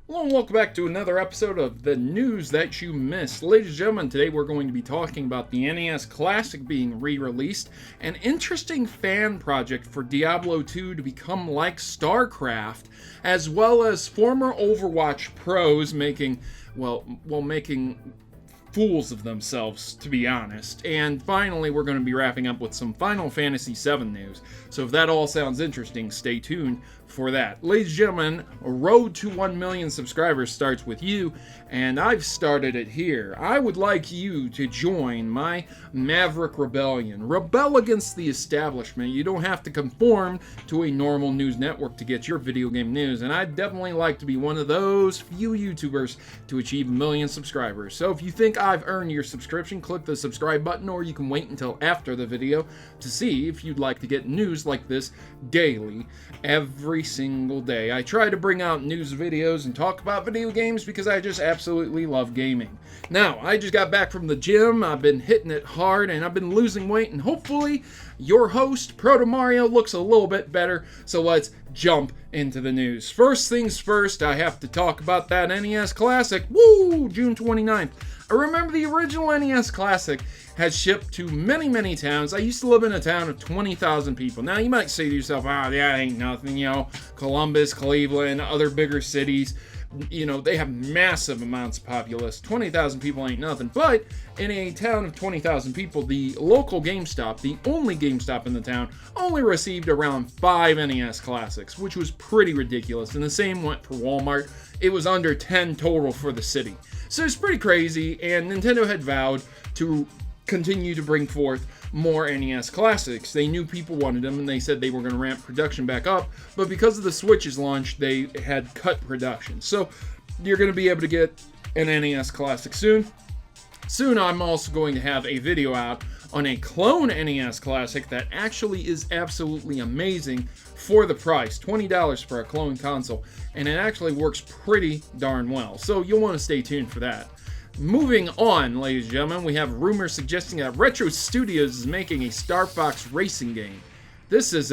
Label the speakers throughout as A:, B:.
A: Hello and welcome back to another episode of the news that you missed. Ladies and gentlemen, today we're going to be talking about the NES Classic being re-released, an interesting fan project for Diablo II to become like StarCraft, as well as former Overwatch pros making fools of themselves, to be honest. And finally, we're going to be wrapping up with some Final Fantasy VII news. So if that all sounds interesting, stay tuned for that. Ladies and gentlemen, a road to 1 million subscribers starts with you, and I've started it here. I would like you to join my Maverick Rebellion. Rebel against the establishment. You don't have to conform to a normal news network to get your video game news, and I'd definitely like to be one of those few YouTubers to achieve 1 million subscribers. So if you think I've earned your subscription, click the subscribe button, or you can wait until after the video to see if you'd like to get news like this daily, every single day. I try to bring out news videos and talk about video games because I just absolutely love gaming. Now, I just got back from the gym, I've been hitting it hard, and I've been losing weight, and hopefully your host, Protomario, looks a little bit better, so let's jump into the news. First things first, I have to talk about that NES Classic. Woo! June 29th. I remember the original NES Classic had shipped to many, many towns. I used to live in a town of 20,000 people. Now, you might say to yourself, that ain't nothing, Columbus, Cleveland, other bigger cities, they have massive amounts of populace. 20,000 people ain't nothing. But in a town of 20,000 people, the local GameStop, the only GameStop in the town, only received around 5 NES Classics, which was pretty ridiculous. And the same went for Walmart. It was under 10 total for the city. So it's pretty crazy, and Nintendo had vowed to continue to bring forth more NES Classics. They knew people wanted them, and they said they were going to ramp production back up, but because of the Switch's launch, they had cut production. So you're going to be able to get an NES Classic soon. Soon I'm also going to have a video out on a clone NES Classic that actually is absolutely amazing for the price, $20 for a clone console, and it actually works pretty darn well. So you'll want to stay tuned for that. Moving on, ladies and gentlemen, we have rumors suggesting that Retro Studios is making a Star Fox racing game. This is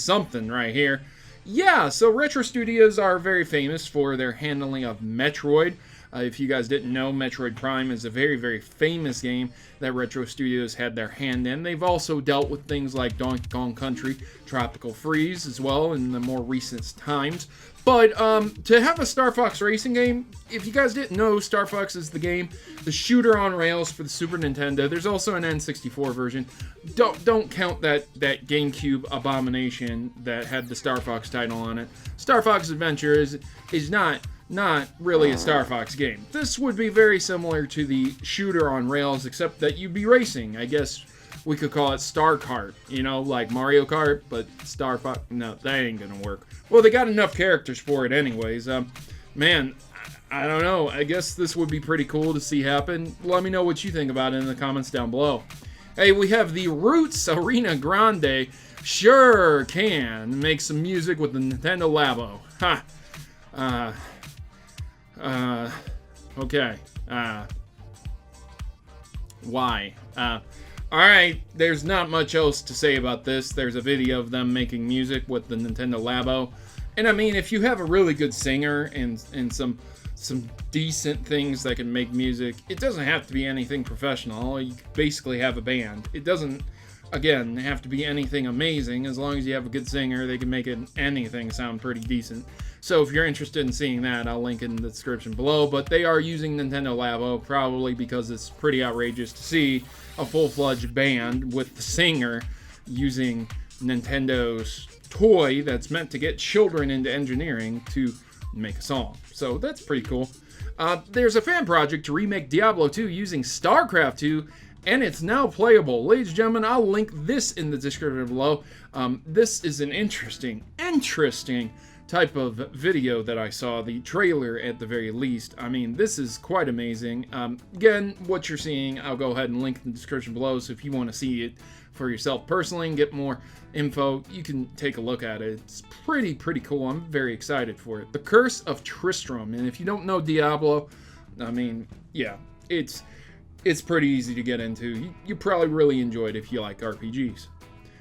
A: something right here. Yeah, so Retro Studios are very famous for their handling of Metroid. If you guys didn't know, Metroid Prime is a very, very famous game that Retro Studios had their hand in. They've also dealt with things like Donkey Kong Country, Tropical Freeze as well in the more recent times. But to have a Star Fox racing game, if you guys didn't know, Star Fox is the game, the shooter on rails for the Super Nintendo. There's also an N64 version. Don't count that GameCube abomination that had the Star Fox title on it. Star Fox Adventure is not really a Star Fox game. This would be very similar to the shooter on rails, except that you'd be racing. I guess we could call it Star Kart, like Mario Kart, but Star Fox, no, that ain't gonna work. Well, they got enough characters for it anyways. Man, I don't know. I guess this would be pretty cool to see happen. Let me know what you think about it in the comments down below. Hey, we have the Roots Ariana Grande sure can make some music with the Nintendo Labo. Okay. Why? Alright, there's not much else to say about this. There's a video of them making music with the Nintendo Labo. And I mean, if you have a really good singer and some decent things that can make music, it doesn't have to be anything professional. You basically have a band. It doesn't, again, have to be anything amazing. As long as you have a good singer, they can make anything sound pretty decent. So if you're interested in seeing that, I'll link in the description below. But they are using Nintendo Labo, probably because it's pretty outrageous to see a full-fledged band with the singer using Nintendo's toy that's meant to get children into engineering to make a song. So that's pretty cool. There's a fan project to remake Diablo II using StarCraft II, and it's now playable. Ladies and gentlemen, I'll link this in the description below. This is an interesting type of video that I saw, the trailer at the very least. I mean, this is quite amazing. Again, what you're seeing, I'll go ahead and link in the description below, so if you want to see it for yourself personally and get more info, you can take a look at it. It's pretty cool. I'm very excited for it. The Curse of Tristram, and if you don't know Diablo, I mean, yeah, it's pretty easy to get into. You probably really enjoy it if you like RPGs.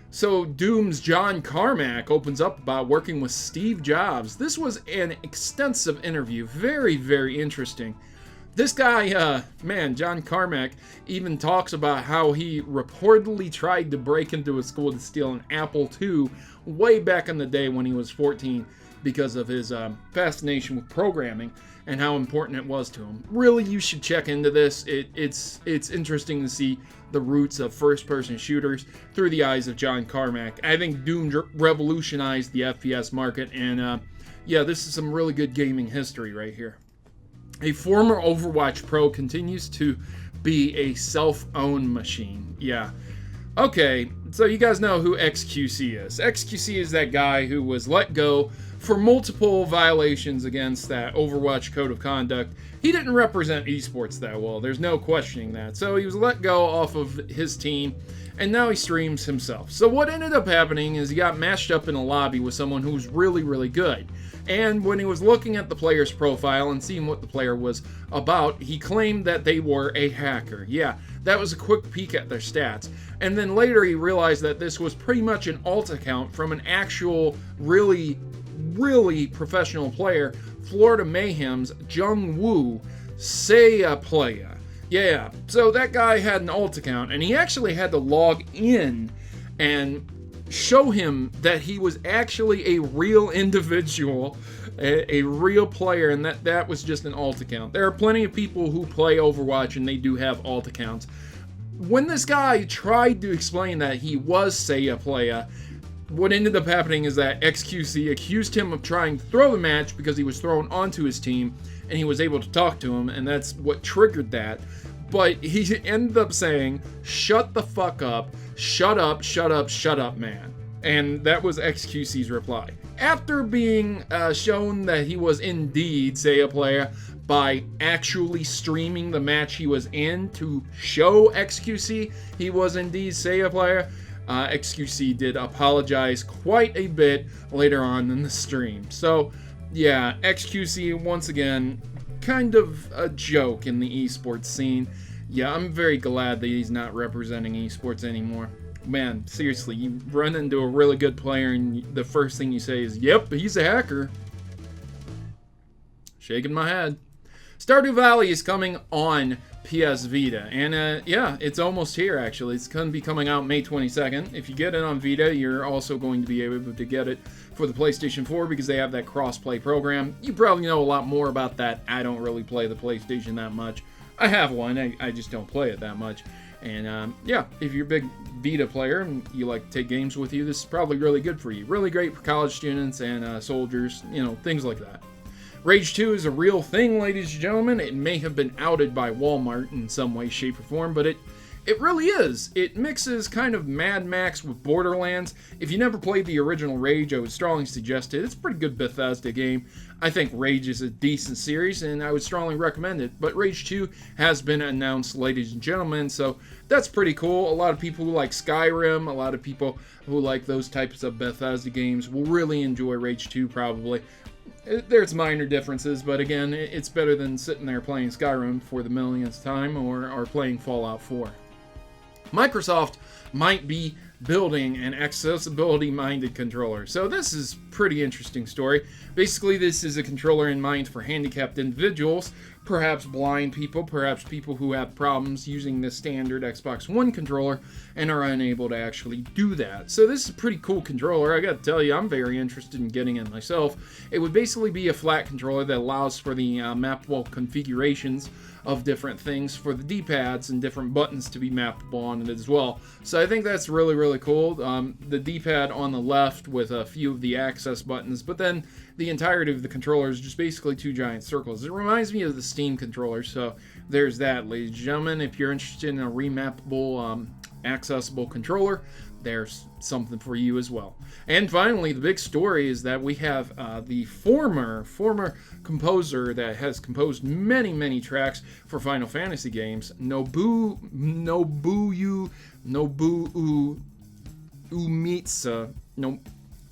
A: So Doom's John Carmack opens up about working with Steve Jobs. This was an extensive interview, very, very interesting. This guy, man, John Carmack, even talks about how he reportedly tried to break into a school to steal an Apple II way back in the day when he was 14 because of his fascination with programming and how important it was to him. Really, you should check into this. It's interesting to see the roots of first-person shooters through the eyes of John Carmack. I think Doom revolutionized the FPS market, and yeah, this is some really good gaming history right here. A former Overwatch pro continues to be a self-owned machine. Yeah. Okay, so you guys know who XQC is. XQC is that guy who was let go for multiple violations against that Overwatch code of conduct. He didn't represent esports that well, there's no questioning that. So he was let go off of his team, and now he streams himself. So what ended up happening is he got matched up in a lobby with someone who's really, really good. And when he was looking at the player's profile and seeing what the player was about, he claimed that they were a hacker. Yeah, that was a quick peek at their stats. And then later he realized that this was pretty much an alt account from an actual, really, really professional player, Florida Mayhem's Jung Woo Saya Playa. Yeah, so that guy had an alt account, and he actually had to log in and show him that he was actually a real individual, a real player, and that was just an alt account. There are plenty of people who play Overwatch and they do have alt accounts. When this guy tried to explain that he was Saya Playa, what ended up happening is that XQC accused him of trying to throw the match because he was thrown onto his team and he was able to talk to him, and that's what triggered that. But he ended up saying, "Shut the fuck up, shut up, shut up, shut up, man." And that was XQC's reply. After being shown that he was indeed Saya Player by actually streaming the match he was in to show XQC he was indeed Saya Player, XQC did apologize quite a bit later on in the stream. So, yeah, XQC, once again, kind of a joke in the esports scene. Yeah, I'm very glad that he's not representing esports anymore. Man, seriously, you run into a really good player and the first thing you say is, "Yep, he's a hacker." Shaking my head. Stardew Valley is coming on PS Vita, and yeah, it's almost here actually. It's going to be coming out May 22nd. If you get it on Vita, you're also going to be able to get it for the PlayStation 4 because they have that cross-play program. You probably know a lot more about that. I don't really play the PlayStation that much. I have one, I just don't play it that much. And yeah, if you're a big Vita player and you like to take games with you, this is probably really good for you. Really great for college students and soldiers, you know, things like that. Rage 2 is a real thing, ladies and gentlemen. It may have been outed by Walmart in some way, shape, or form, but it really is. It mixes kind of Mad Max with Borderlands. If you never played the original Rage, I would strongly suggest it. It's a pretty good Bethesda game. I think Rage is a decent series, and I would strongly recommend it. But Rage 2 has been announced, ladies and gentlemen, so that's pretty cool. A lot of people who like Skyrim, a lot of people who like those types of Bethesda games will really enjoy Rage 2 probably. There's minor differences, but again, it's better than sitting there playing Skyrim for the millionth time or playing Fallout 4. Microsoft might be building an accessibility-minded controller. So this is a pretty interesting story. Basically, this is a controller in mind for handicapped individuals, perhaps blind people, perhaps people who have problems using the standard Xbox One controller and are unable to actually do that. So this is a pretty cool controller. I gotta tell you, I'm very interested in getting it myself. It would basically be a flat controller that allows for the mappable configurations of different things for the D-pads and different buttons to be mappable on it as well. So I think that's really, really cool. The D-pad on the left with a few of the access buttons, but then the entirety of the controller is just basically two giant circles. It reminds me of the Steam controller, so there's that, ladies and gentlemen. If you're interested in a remappable, accessible controller, there's something for you as well. And finally, the big story is that we have the former composer that has composed many tracks for Final Fantasy games, Nobuo Uematsu.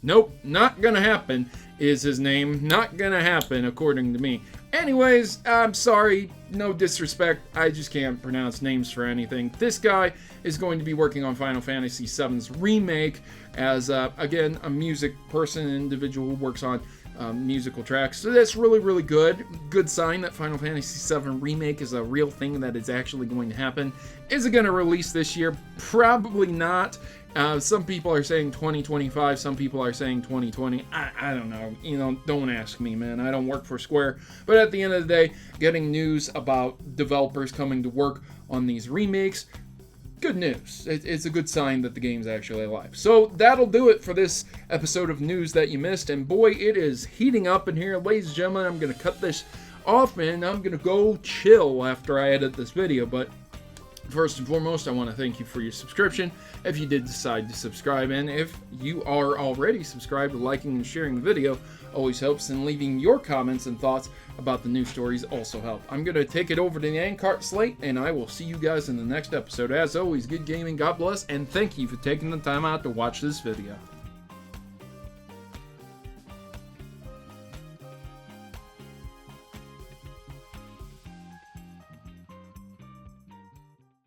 A: Nope, not gonna happen is his name. Not gonna happen, according to me. Anyways, I'm sorry, no disrespect, I just can't pronounce names for anything. This guy is going to be working on Final Fantasy VII's remake as, again, a music person, an individual who works on musical tracks. So that's really, really good. Good sign that Final Fantasy VII Remake is a real thing that is actually going to happen. Is it going to release this year? Probably not. Some people are saying 2025, some people are saying 2020. I don't know. You know, don't ask me, man. I don't work for Square. But at the end of the day, getting news about developers coming to work on these remakes, good news. It's a good sign that the game's actually alive. So that'll do it for this episode of News That You Missed. And boy, it is heating up in here. Ladies and gentlemen, I'm going to cut this off and I'm going to go chill after I edit this video. But first and foremost, I want to thank you for your subscription, if you did decide to subscribe, and if you are already subscribed, liking and sharing the video always helps, and leaving your comments and thoughts about the news stories also help. I'm going to take it over to the end cart slate, and I will see you guys in the next episode. As always, good gaming, God bless, and thank you for taking the time out to watch this video.